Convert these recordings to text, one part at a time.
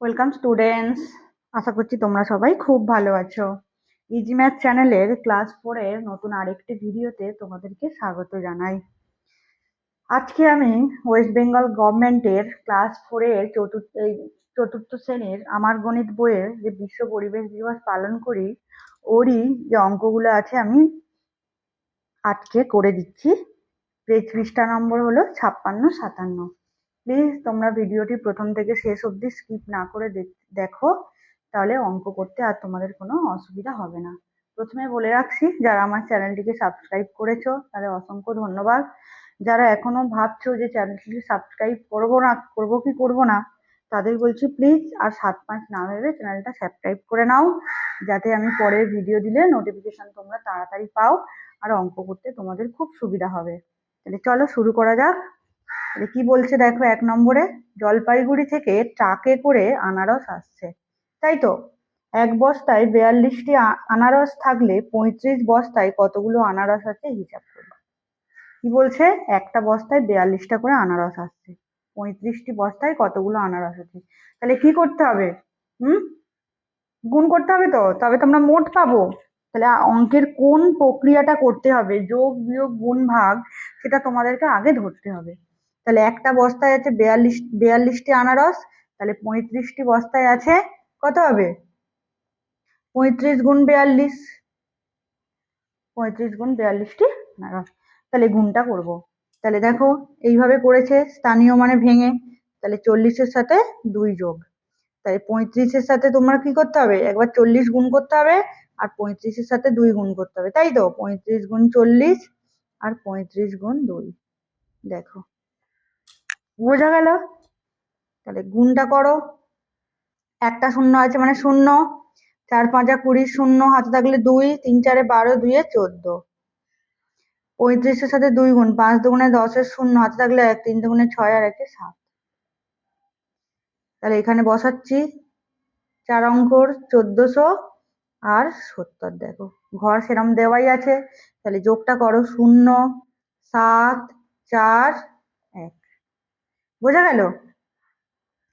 Welcome students. আশা করছি তোমরা সবাই খুব ভালো আছো। ইজি ম্যাথ চ্যানেলের ক্লাস 4 এর নতুন আরেকটি ভিডিওতে তোমাদেরকে স্বাগত জানাই। আজকে আমি ওয়েস্ট বেঙ্গল গভর্নমেন্টের ক্লাস 4 এর চতুর্থ শ্রেণীর আমার গণিত বইয়ের যে বিশ্ব পরিবেশ দিবস পালন করি ওরই যে অঙ্কগুলো আছে আমি আজকে করে দিচ্ছি। পৃষ্ঠা নম্বর হলো 56-57। প্লিজ তোমরা ভিডিওটি প্রথম থেকে শেষ অবধি স্কিপ না করে দেখো, তাহলে অঙ্ক করতে আর তোমাদের কোনো অসুবিধা হবে না। প্রথমে বলে রাখছি, যারা আমার চ্যানেলটিকে সাবস্ক্রাইব করেছো তাদের অসংখ্য ধন্যবাদ। যারা এখনো ভাবছো যে চ্যানেলটিকে সাবস্ক্রাইব করবো না, তাদের বলছি প্লিজ আর 7-5 না ভেবে চ্যানেলটা সাবস্ক্রাইব করে নাও, যাতে আমি পরের ভিডিও দিলে নোটিফিকেশন তোমরা তাড়াতাড়ি পাও আর অঙ্ক করতে তোমাদের খুব সুবিধা হবে। তাহলে চলো শুরু করা যাক। তাহলে কি বলছে দেখো, 1 নম্বরে, জলপাইগুড়ি থেকে ট্রাকে করে আনারস আসছে, তাই তো? এক বস্তায় 42টি আনারস থাকলে 35 বস্তায় কতগুলো আনারস আছে হিসাব করো। কি বলছে, একটা বস্তায় 42টা করে আনারস আসছে, 35টি বস্তায় কতগুলো আনারস আছে। তাহলে কি করতে হবে? হুম, গুণ করতে হবে, তো তবে তোমরা মোট পাবো। তাহলে অঙ্কের কোন প্রক্রিয়াটা করতে হবে, যোগ বিয়োগ গুণ ভাগ, সেটা তোমাদেরকে আগে ধরতে হবে। তাহলে একটা বস্তায় আছে 42টি আনারস, তাহলে 35টি বস্তায় আছে কত হবে? 35 গুণ 42, 35 গুণ 42টি আনারস। তাহলে গুণটা করব। তাহলে দেখো, এইভাবে করেছে স্থানীয় মানে ভেঙে। তাহলে 40-এর সাথে 2 যোগ, তাই 35-এর সাথে তোমার কি করতে হবে, একবার 40 গুণ করতে হবে আর 35-এর সাথে 2 গুণ করতে হবে, তাই তো? 35 গুণ 40 আর 35 গুণ 2, দেখো বোঝা গেল? তাহলে গুণটা করো। একটা শূন্য আছে মানে শূন্য, 4-5 20, শূন্য হাতে থাকলে 2, 3-4 12, 2 14। 35-এর সাথে 2 গুণ, 5 দুগুণে 10, শূন্য হাতে থাকলে 1, 3 দুগুণে 6 আর 1 7। তাহলে এখানে বসাচ্ছি 4 অঙ্কর 1400 আর 70। দেখো ঘর সেরম দেওয়াই আছে, তাহলে যোগটা করো, 0 7 4 1। বোঝা গেল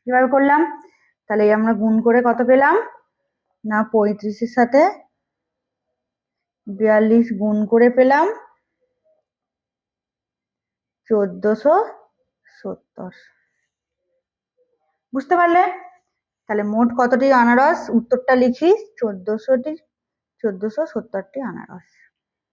কিভাবে করলাম? তাহলে আমরা গুণ করে কত পেলাম না, 35-এর সাথে 42 গুণ করে পেলাম 1470। বুঝতে পারলে? তাহলে মোট কতটি আনারস, উত্তরটা লিখি, 1470টি আনারস।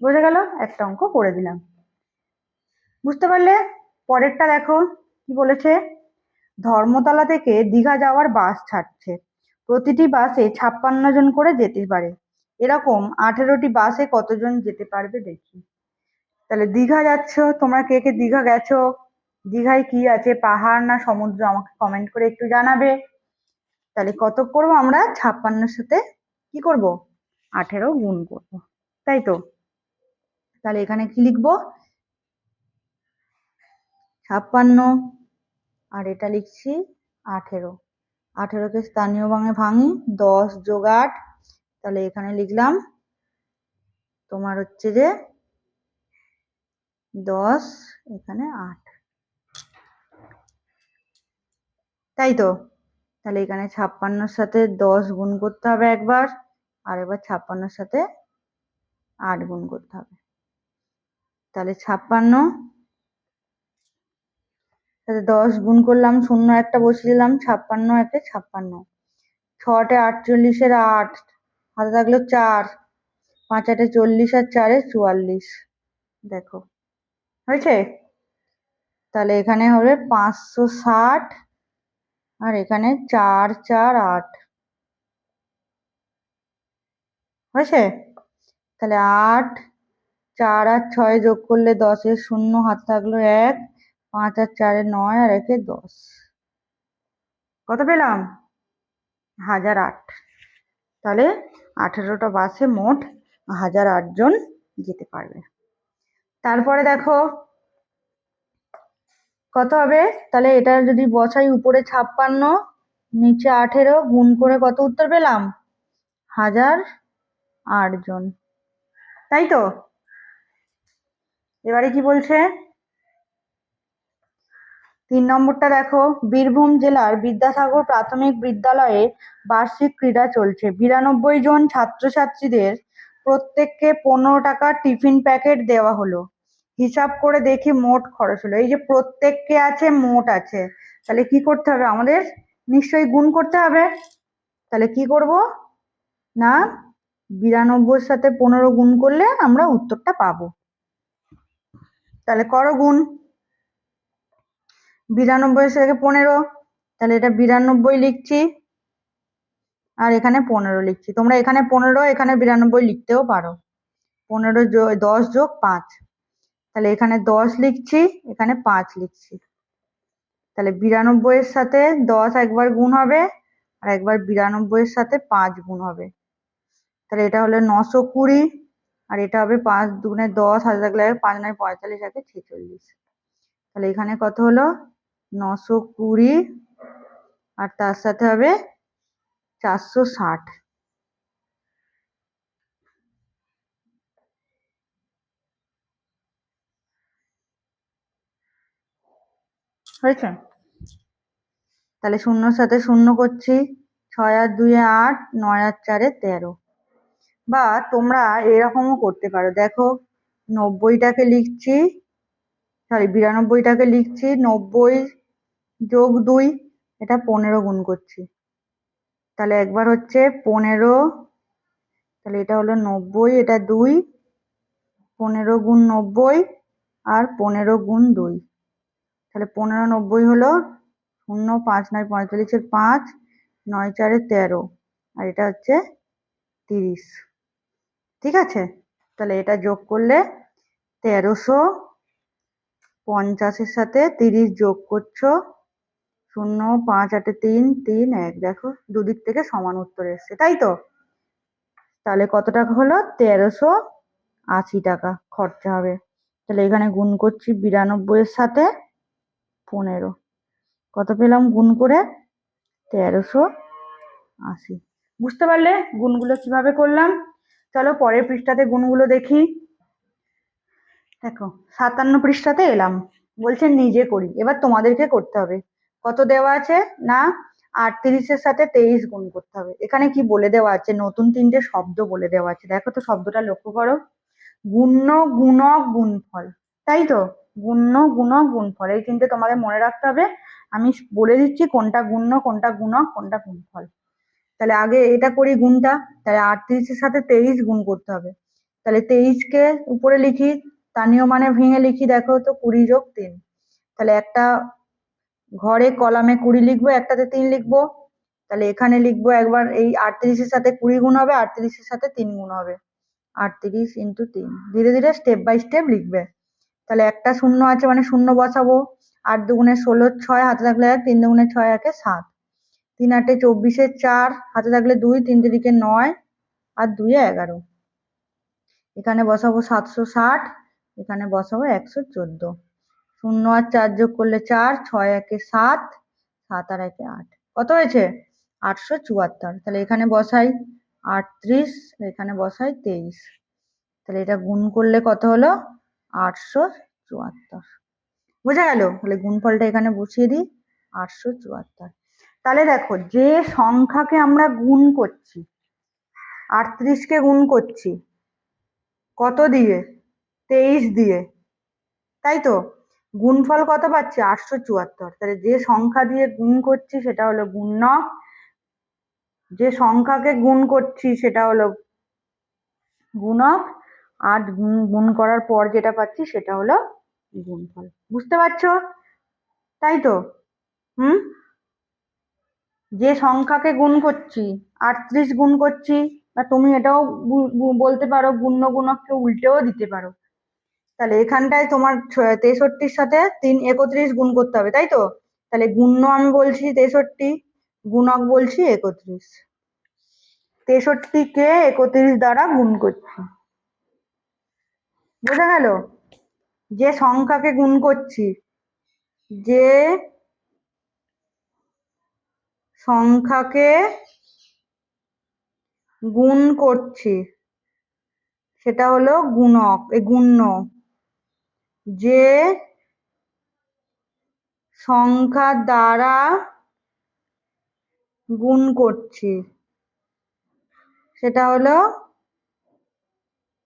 বোঝা গেল? একটা অঙ্ক করে দিলাম। বুঝতে পারলে? পরেরটা দেখো কি বলেছে, ধর্মতলা থেকে দীঘা যাওয়ার বাস ছাড়ছে, প্রতিটি বাসে 56 জন করে যেতে পারে, এরকম 18টি বাসে কতজন যেতে পারবে দেখি। তাহলে দীঘা যাচ্ছ, তোমরা কে কে দীঘা গেছো? দীঘায় কি আছে, পাহাড় না সমুদ্র, আমাকে কমেন্ট করে একটু জানাবে। তাহলে কত করবো আমরা, 56-এর সাথে কি করব, 18 গুণ করব, তাই তো? তাহলে এখানে কি লিখবো, 56 আর এটা লিখছি 18। 18কে স্থানীয় ভাঙে ভাঙি, 10 যোগ 8, তাহলে এখানে লিখলাম তোমার হচ্ছে যে 10, এখানে 8, তাই তো? তাহলে এখানে 56-এর সাথে 10 গুণ করতে হবে একবার, আর এবার 56-এর সাথে 8 গুণ করতে হবে। তাহলে 56 সাথে 10 গুণ করলাম, শূন্য একটা বসিয়ে দিলাম, 56 একে 56, 6 48 এর 8, হাতে থাকলো 4, 5 8 40 আর 4 44। দেখো হয়েছে? তাহলে এখানে হবে 560 আর এখানে 4 4 8, হয়েছে? তাহলে 8, 4 আর 6 যোগ করলে 10, শূন্য হাতে থাকলো 1, 5 আর 4 9 আর 1 10। কত পেলাম? 1008। তাহলে 18টা বাসে মোট 1008 জন যেতে পারবে। তারপরে দেখো কত হবে, তাহলে এটা যদি বসাই, উপরে 56 নিচে 18 গুণ করে কত উত্তর পেলাম, 1008 জন, তাই তো? এবারে কি বলছে, 3 নম্বরটা দেখো, বীরভূম জেলার বিদ্যাসাগর প্রাথমিক বিদ্যালয়ে বার্ষিক ক্রীড়া চলছে। 92 জন ছাত্রছাত্রীদের প্রত্যেককে 15 টাকার টিফিন প্যাকেট দেওয়া হলো। হিসাব করে দেখি মোট খরচ হলো। এই যে প্রত্যেককে আছে, মোট আছে, তাহলে কি করতে হবে আমাদের? নিশ্চয়ই গুণ করতে হবে। তাহলে কি করব না, 92 সাথে 15 গুণ করলে আমরা উত্তরটা পাবো। তাহলে করো গুণ। 92 থেকে 15, তাহলে এটা 92 লিখছি, আর এখানে 15 লিখছি। তোমরা এখানে 15 এখানে 92 লিখতেও পারো। 15 10 যোগ 5, তাহলে এখানে 10 লিখছি, এখানে 5 লিখছি। তাহলে 92 এর সাথে 10 একবার গুণ হবে, আর একবার 92 এর সাথে 5 গুণ হবে। তাহলে এটা হলো 920, আর এটা হবে 5 দুগুণে 10, হাতে থাকলে 5 9 45, একে 46। তাহলে এখানে কত হলো? 920, আর তার সাথে হবে 460। হয়েছে? তাহলে শূন্যর সাথে শূন্য করছি, 6 আর 2 এ 8, 9 আর 4 এ 13। বা তোমরা এরকমও করতে পারো, দেখো 90টাকে লিখছি, সরি 92টাকে লিখছি, 90 যোগ 2, এটা 15 গুণ করছি। তাহলে একবার হচ্ছে 15, তাহলে এটা হলো 90, এটা 2, 15 গুণ 90, আর 15 গুণ 2, তাহলে 15 90 হলো 0 5 9 45 এর 5, 9 4 এ 13, আর এটা হচ্ছে 30। ঠিক আছে? তাহলে এটা যোগ করলে 1350 এর সাথে 30 যোগ করছো, 0 5 8 3 3 1, দেখো দুদিক থেকে সমান উত্তর এসছে, তাই তো? তাহলে কত টাকা হলো? 1380 টাকা খরচা হবে। তাহলে এখানে গুণ করছি 92 এর সাথে 15, কত পেলাম গুণ করে? 1380। বুঝতে পারলে গুণগুলো কিভাবে করলাম? চলো পরের পৃষ্ঠাতে গুণগুলো দেখি। দেখো 57 পৃষ্ঠাতে এলাম, বলছে নিজে করি। এবার তোমাদেরকে করতে হবে। কত দেওয়া আছে না, 38-এর সাথে 23 গুণ করতে হবে। এখানে কি বলে দেওয়া আছে? নতুন 3টে শব্দ বলে দেওয়া আছে। দেখো তো শব্দটা লক্ষ্য করো, গুণ্য গুণক গুণফল, তাই তো? গুণ্য গুণক গুণফল, এই 3টে তোমাদের মনে রাখতে হবে। আমি বলে দিচ্ছি কোনটা গুণ্য, কোনটা গুণক, কোনটা গুণফল। তাহলে আগে এটা করি গুণটা। তাহলে 38-এর সাথে 23 গুণ করতে হবে। তাহলে 23কে উপরে লিখি, স্থানীয় মানে ভেঙে লিখি, দেখো তো 20 যোগ 3। তাহলে একটা ঘরে কলামে 20 লিখবো, একটাতে 3 লিখবো। তাহলে এখানে লিখবো একবার, এই 38-এর সাথে 20 গুণ হবে, 38-এর সাথে 3 গুণ হবে, 38 ইন্টু 3। ধীরে ধীরে স্টেপ বাই স্টেপ লিখবে। তাহলে একটা শূন্য আছে মানে শূন্য বসাবো। 8 দুগুণে 16 6, হাতে থাকলে 1, 3 দুগুণে 6 একে 7, 3 8 24 4, হাতে থাকলে 2, 3 তিরিকে 9, আর 2 11। এখানে বসাবো 760, এখানে বসাবো 114। 0 আর 4 যোগ করলে 4, 6 একে 7, 7 আর একে 8, কত হয়েছে? 874। তাহলে এখানে বসাই 38, এখানে বসাই 23। তাহলে এটা গুণ করলে কত হলো? 874। বোঝা গেল? তাহলে গুণফলটা এখানে বসিয়ে দিই, 874। তাহলে দেখো, যে সংখ্যাকে আমরা গুণ করছি, 38কে গুণ করছি কত দিয়ে? 23 দিয়ে, তাই তো? গুণফল কত পাচ্ছি? 874। তাহলে যে সংখ্যা দিয়ে গুণ করছি সেটা হলো গুণক, যে সংখ্যাকে গুণ করছি সেটা হলো গুণক, আর গুণ করার পর যেটা পাচ্ছি সেটা হলো গুণফল। বুঝতে পারছো? তাই তো? হুম, যে সংখ্যাকে গুণ করছি, 38 গুণ করছি, বা তুমি এটাও বলতে পারো গুণ্য গুণককে উল্টেও দিতে পারো। তাহলে এখানটায় তোমার 63-র সাথে 3 গুণ করতে হবে, তাই তো? তাহলে গুণ্য আমি বলছি 63, গুণক বলছি 31। 63কে 31 দ্বারা গুণ করছি। বোঝা গেল? যে সংখ্যাকে গুণ করছি, যে সংখ্যাকে গুণ করছি সেটা হলো গুণক, গুণ্য। যে সংখ্যা দ্বারা গুণ করছি, সেটা হলো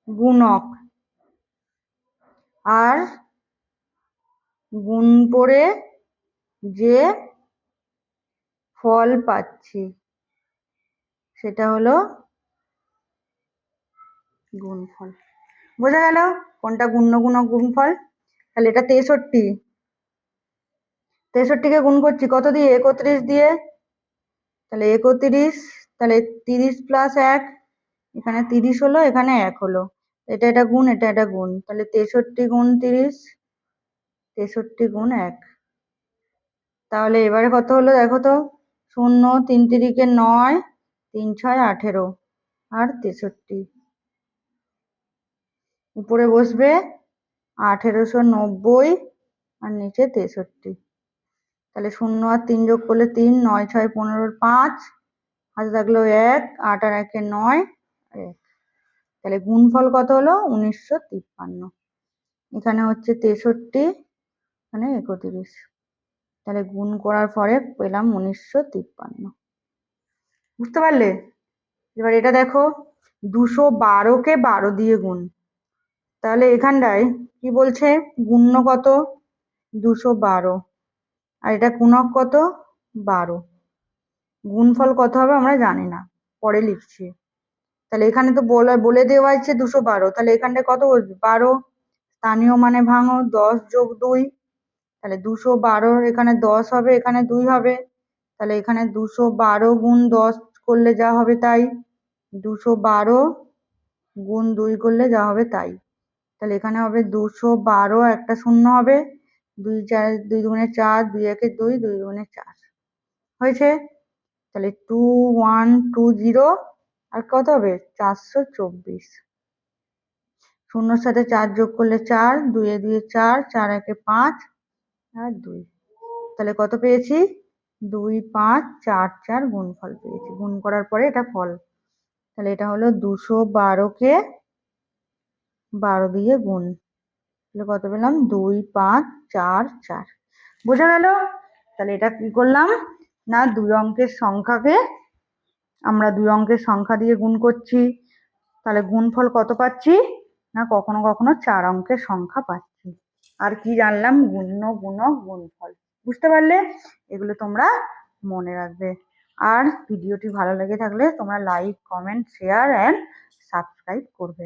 গুণক। আর গুণ করে যে ফল পাচ্ছি সেটা হলো গুণফল। বোঝা গেল কোনটা গুণ্য গুণক গুণফল? তাহলে এটা 63, 63কে গুণ করছি কত দিয়ে? 31 দিয়ে। তাহলে 31, তাহলে 30 প্লাস 1, এখানে 30 হলো, এখানে 1 হলো, এটা গুণ, এটা গুণ, তাহলে 63 গুণ 30, 63 গুণ 1। তাহলে এবারে কত হলো দেখো তো, 0, 3 তিরিকে 9, 3 6 18, আর 63 উপরে বসবে 1890 আর নিচে 63। তাহলে 0 আর 3 যোগ করলে 3, 9 6 15, 5 হাতে থাকলো 1, 8 আর 1 9, 1। তাহলে গুণফল কত হলো? 1953। এখানে হচ্ছে 63, এখানে 31। তাহলে গুণ করার পরে পেলাম 1953। বুঝতে পারলে? এবার এটা দেখো, 212কে 12 দিয়ে গুণ। তাহলে এখানটায় কি বলছে? গুণ্য কত? 212, আর এটা গুণক কত? 12। গুণফল কত হবে আমরা জানি না, পরে লিখছি। তাহলে এখানে তো বলে দেওয়া আছে 212, তাহলে এখানটায় কত বসবে? 12। স্থানীয় মানে ভাঙো, 10 যোগ 2, তাহলে 212 এখানে 10 হবে, এখানে 2 হবে, তাহলে এখানে 212 গুণ 10 করলে যা হবে তাই, 212 গুণ 2 করলে যা হবে তাই। তাহলে এখানে হবে 212, একটা শূন্য হবে, 2 4, 2 দুগুণে 4, 2 একে 2, 2 দুগুণে 4 হয়েছে। তাহলে 2120, আর কত হবে? 424। শূন্যর সাথে 4 যোগ করলে 4, 2 এ 2 4, 4 একে 5 আর 2। তাহলে কত পেয়েছি? 2 5 4 4 গুণফল পেয়েছি। গুণ করার পরে এটা ফল। তাহলে এটা হলো 212কে 12 দিয়ে গুণ। তাহলে কত পেলাম? 2 5 4 4। বোঝা গেল? তাহলে এটা কি করলাম না, আমরা 2 অঙ্কের সংখ্যা দিয়ে গুণ করছি। তাহলে গুণফল কত পাচ্ছি না, কখনো কখনো 4 অঙ্কের সংখ্যা পাচ্ছি। আর কি জানলাম? গুণ্য গুণক গুণফল। বুঝতে পারলে? এগুলো তোমরা মনে রাখবে। আর ভিডিওটি ভালো লেগে থাকলে তোমরা like, comment, share and subscribe করবে।